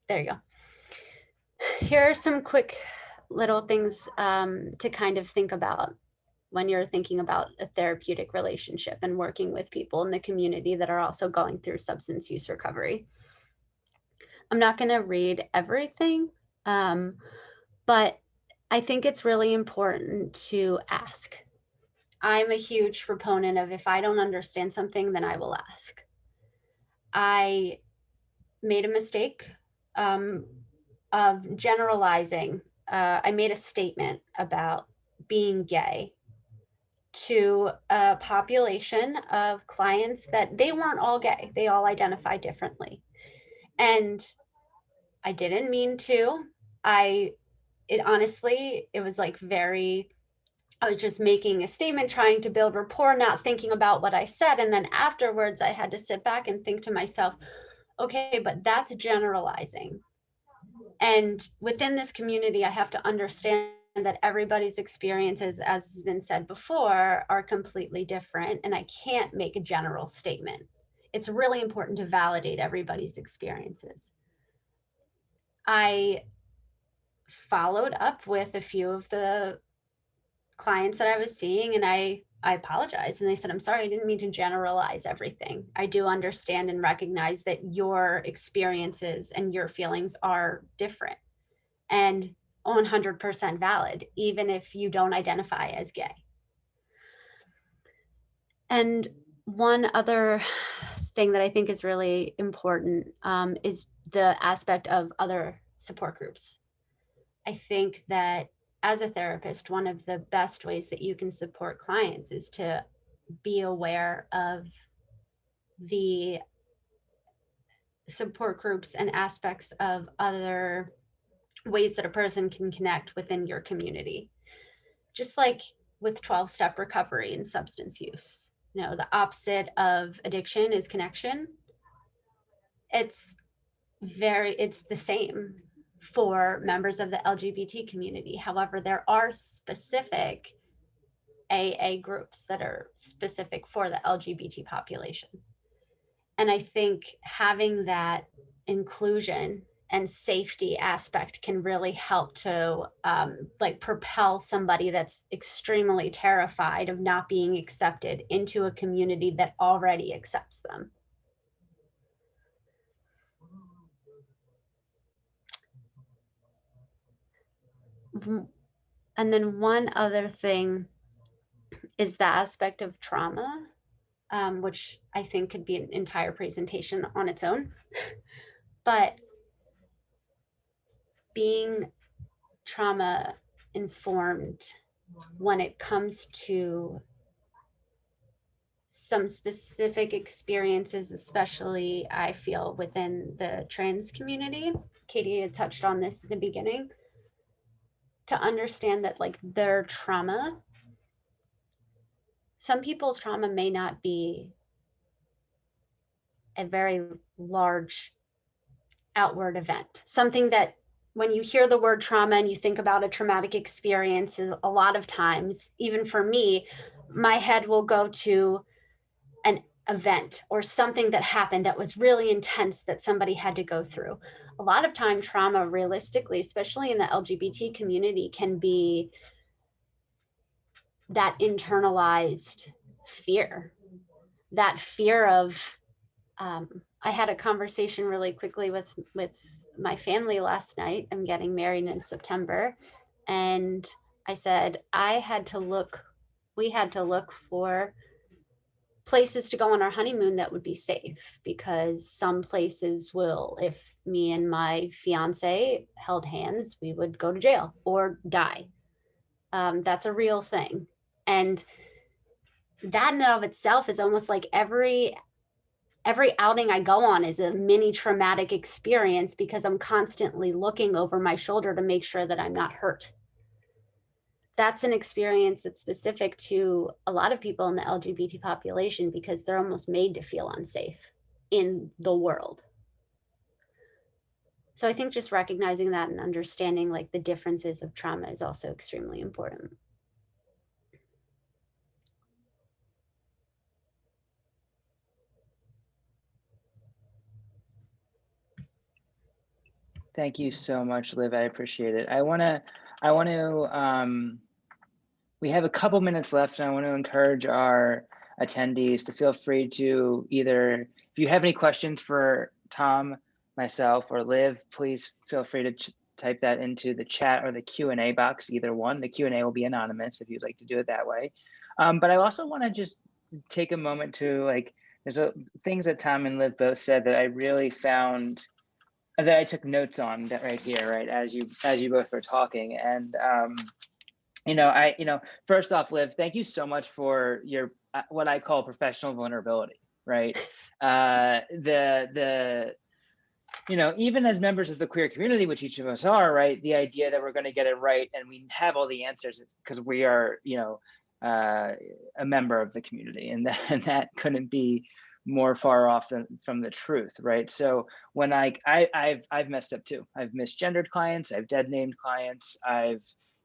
Speaker 2: there you go. Here are some quick little things to kind of think about when you're thinking about a therapeutic relationship and working with people in the community that are also going through substance use recovery. I'm not going to read everything, but I think it's really important to ask. I'm a huge proponent of if I don't understand something, then I will ask. I made a mistake of generalizing. I made a statement about being gay to a population of clients that they weren't all gay. They all identify differently. And I didn't mean to. It was like I was just making a statement, trying to build rapport, not thinking about what I said. And then afterwards, I had to sit back and think to myself, okay, but that's generalizing. And within this community, I have to understand that everybody's experiences, as has been said before, are completely different. And I can't make a general statement. It's really important to validate everybody's experiences. I followed up with a few of the clients that I was seeing, and I apologized, and I said, I'm sorry, I didn't mean to generalize everything. I do understand and recognize that your experiences and your feelings are different and 100% valid, even if you don't identify as gay. And one other thing that I think is really important is the aspect of other support groups. I think that as a therapist, one of the best ways that you can support clients is to be aware of the support groups and aspects of other ways that a person can connect within your community. Just like with 12-step recovery and substance use, you know, the opposite of addiction is connection. It's the same for members of the LGBT community. However, there are specific AA groups that are specific for the LGBT population. And I think having that inclusion and safety aspect can really help to like propel somebody that's extremely terrified of not being accepted into a community that already accepts them. And then one other thing is the aspect of trauma, which I think could be an entire presentation on its own. But being trauma informed when it comes to some specific experiences, especially I feel within the trans community. Katie had touched on this at the beginning. To understand that like their trauma, some people's trauma may not be a very large outward event. Something that when you hear the word trauma and you think about a traumatic experience, is a lot of times, even for me, my head will go to an event or something that happened that was really intense that somebody had to go through. A lot of time trauma, realistically, especially in the LGBT community, can be that internalized fear, that fear of, I had a conversation really quickly with my family last night. I'm getting married in September. And I said, we had to look for places to go on our honeymoon that would be safe, because some places will, if me and my fiance held hands, we would go to jail or die. That's a real thing. And that in and of itself is almost like every outing I go on is a mini traumatic experience, because I'm constantly looking over my shoulder to make sure that I'm not hurt. That's an experience that's specific to a lot of people in the LGBT population, because they're almost made to feel unsafe in the world. So I think just recognizing that and understanding like the differences of trauma is also extremely important.
Speaker 1: Thank you so much, Liv. I appreciate it. We have a couple minutes left, and I want to encourage our attendees to feel free to either, if you have any questions for Tom, myself, or Liv, please feel free to type that into the chat or the Q&A box, either one. The Q&A will be anonymous if you'd like to do it that way. But I also want to just take a moment to, like, there's things that Tom and Liv both said that I really found, that I took notes on, that right here, right, as you both were talking. And first off, Liv, thank you so much for your what I call professional vulnerability, right? Even as members of the queer community, which each of us are, right, the idea that we're going to get it right and we have all the answers because we are, a member of the community, and that couldn't be more far off from the truth, right? So when I've messed up too. I've misgendered clients. I've dead named clients.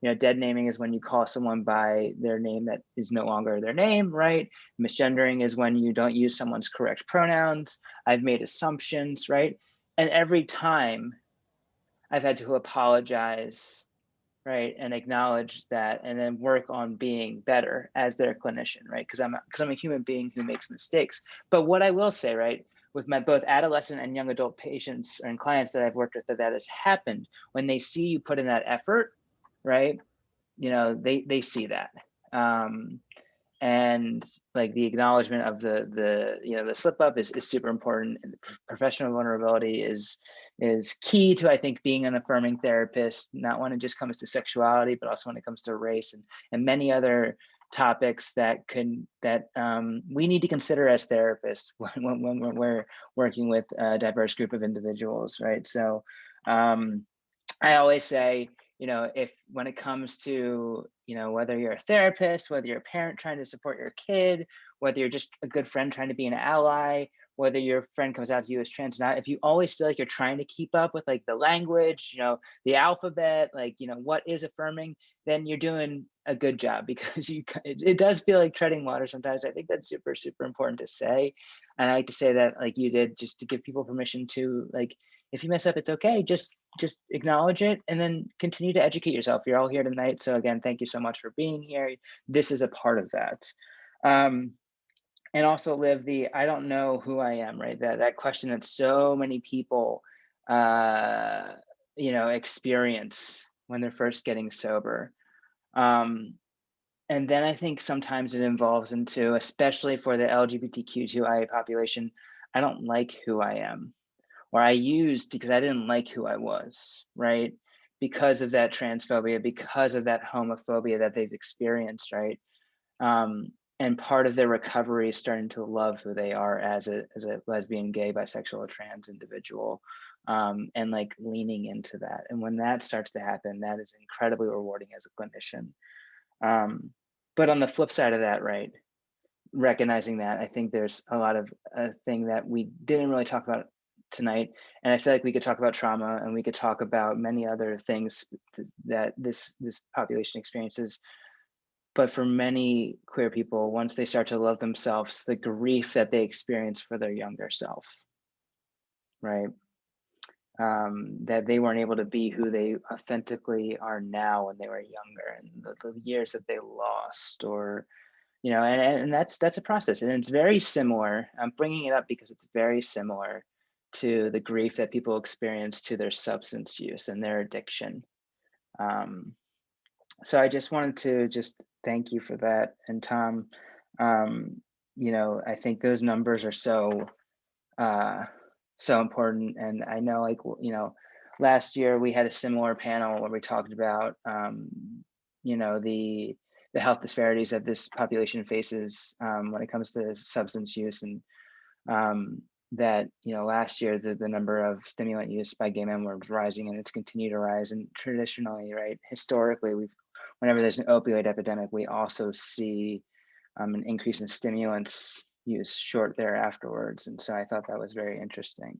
Speaker 1: Dead naming is when you call someone by their name that is no longer their name, right? Misgendering is when you don't use someone's correct pronouns. I've made assumptions, right? And every time I've had to apologize, right, and acknowledge that, and then work on being better as their clinician, right? Because I'm a human being who makes mistakes. But what I will say, right, with my both adolescent and young adult patients and clients that I've worked with, that has happened when they see you put in that effort, right? They see that. And like the acknowledgement of the slip up is super important. And professional vulnerability is key to, I think, being an affirming therapist, not when it just comes to sexuality, but also when it comes to race and many other topics that we need to consider as therapists when we're working with a diverse group of individuals, right? So I always say, if when it comes to, whether you're a therapist, whether you're a parent trying to support your kid, whether you're just a good friend trying to be an ally, whether your friend comes out to you as trans or not, if you always feel like you're trying to keep up with like the language, the alphabet, like, what is affirming, then you're doing a good job, because it does feel like treading water sometimes. I think that's super, super important to say. And I like to say that like you did, just to give people permission to, like, if you mess up, it's okay. Just acknowledge it and then continue to educate yourself. You're all here tonight. So again, thank you so much for being here. This is a part of that. And also live the, I don't know who I am, right? That question that so many people, experience when they're first getting sober. And then I think sometimes it involves into, especially for the LGBTQIA population, I don't like who I am, or I used because I didn't like who I was, right? Because of that transphobia, because of that homophobia that they've experienced, right? And part of their recovery is starting to love who they are as a lesbian, gay, bisexual, or trans individual, and like leaning into that. And when that starts to happen, that is incredibly rewarding as a clinician. But on the flip side of that, right, recognizing that, I think there's a lot of a thing that we didn't really talk about tonight, and I feel like we could talk about trauma, and we could talk about many other things that this population experiences. But for many queer people, once they start to love themselves, the grief that they experience for their younger self, right? That they weren't able to be who they authentically are now when they were younger, and the years that they lost, or and that's a process, and it's very similar. I'm bringing it up because it's very similar to the grief that people experience to their substance use and their addiction. So I just wanted to just thank you for that. And Tom, I think those numbers are so important. And I know, like, last year we had a similar panel where we talked about the health disparities that this population faces when it comes to substance use, and that last year the number of stimulant use by gay men was rising, and it's continued to rise. And traditionally, right, historically, whenever there's an opioid epidemic, we also see an increase in stimulants use short there afterwards. And so I thought that was very interesting.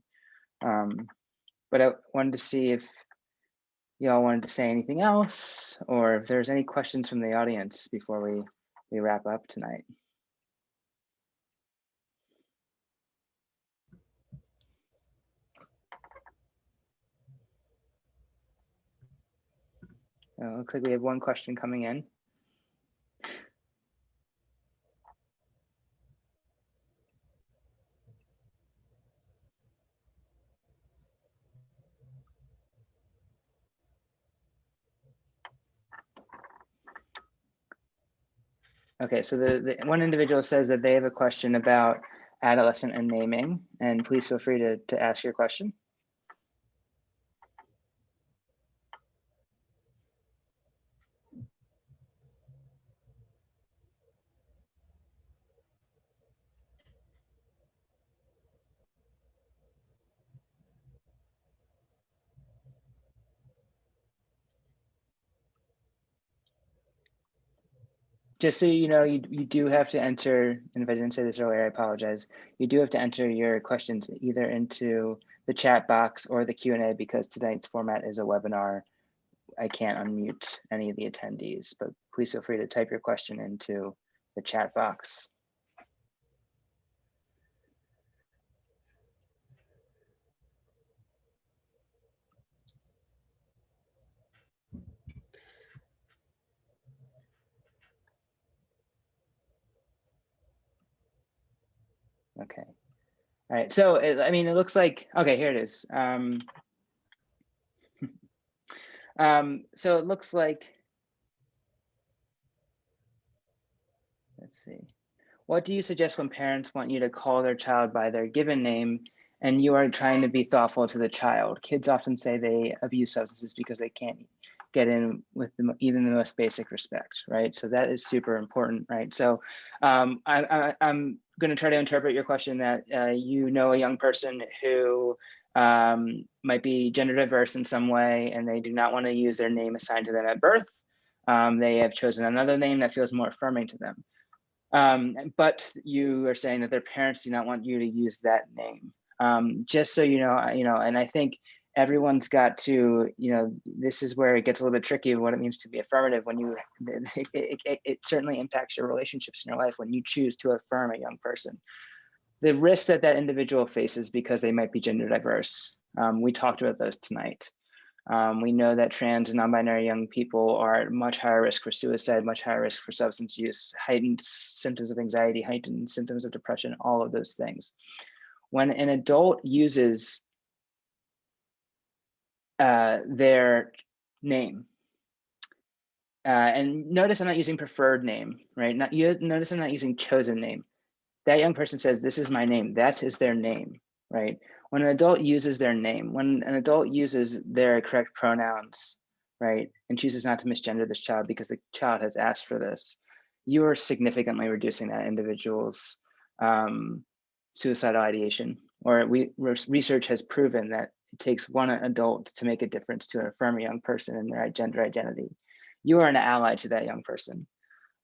Speaker 1: But I wanted to see if y'all wanted to say anything else, or if there's any questions from the audience before we wrap up tonight. Looks like we have one question coming in. Okay, so the one individual says that they have a question about adolescent and naming, and please feel free to ask your question. Just so you know, you do have to enter, and if I didn't say this earlier, I apologize. You do have to enter your questions either into the chat box or the Q&A, because tonight's format is a webinar. I can't unmute any of the attendees, but please feel free to type your question into the chat box. Okay. All right. So, I mean, it looks like, okay, here it is. So it looks like, let's see. What do you suggest when parents want you to call their child by their given name and you are trying to be thoughtful to the child? Kids often say they abuse substances because they can't get in with even the most basic respect, right? So that is super important, right? So I'm going to try to interpret your question that a young person who might be gender diverse in some way, and they do not want to use their name assigned to them at birth. They have chosen another name that feels more affirming to them. But you are saying that their parents do not want you to use that name. Just so you know, and I think everyone's got to, this is where it gets a little bit tricky of what it means to be affirmative when you, it certainly impacts your relationships in your life when you choose to affirm a young person. The risk that that individual faces because they might be gender diverse. We talked about those tonight. We know that trans and non-binary young people are at much higher risk for suicide, much higher risk for substance use, heightened symptoms of anxiety, heightened symptoms of depression, all of those things. When an adult uses their name, and notice I'm not using preferred name, right? Notice I'm not using chosen name. That young person says, this is my name, that is their name, right? When an adult uses their name, when an adult uses their correct pronouns, right, and chooses not to misgender this child because the child has asked for this, you are significantly reducing that individual's suicidal ideation. Or research has proven that it takes one adult to make a difference to affirm a young person in their gender identity. You are an ally to that young person.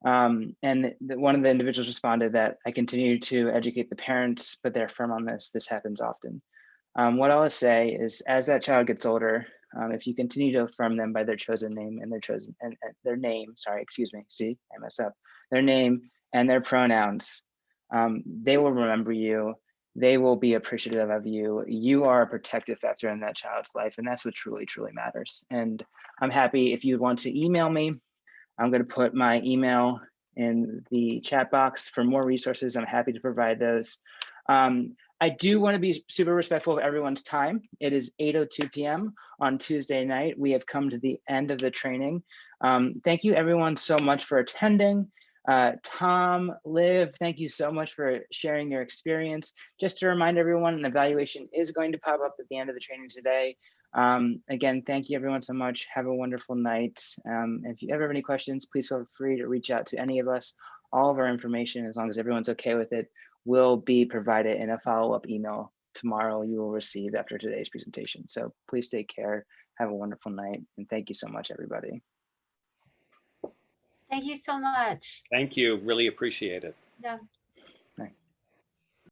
Speaker 1: And one of the individuals responded that I continue to educate the parents, but they're firm on this. This happens often. What I will say is, as that child gets older, if you continue to affirm them by their chosen name and their name, sorry, excuse me, see, I mess up, their name and their pronouns, they will remember you. They will be appreciative of you. You are a protective factor in that child's life, and that's what truly, truly matters. And I'm happy if you want to email me. I'm going to put my email in the chat box for more resources. I'm happy to provide those. I do want to be super respectful of everyone's time. It is 8:02 p.m. on Tuesday night. We have come to the end of the training. Thank you everyone so much for attending. Tom, Liv, thank you so much for sharing your experience. Just to remind everyone, an evaluation is going to pop up at the end of the training today. Again, thank you everyone so much. Have a wonderful night. If you ever have any questions, please feel free to reach out to any of us. All of our information, as long as everyone's okay with it, will be provided in a follow-up email tomorrow you will receive after today's presentation. So please take care. Have a wonderful night. And thank you so much, everybody.
Speaker 2: Thank you so much.
Speaker 3: Thank you. Really appreciate it.
Speaker 2: Yeah.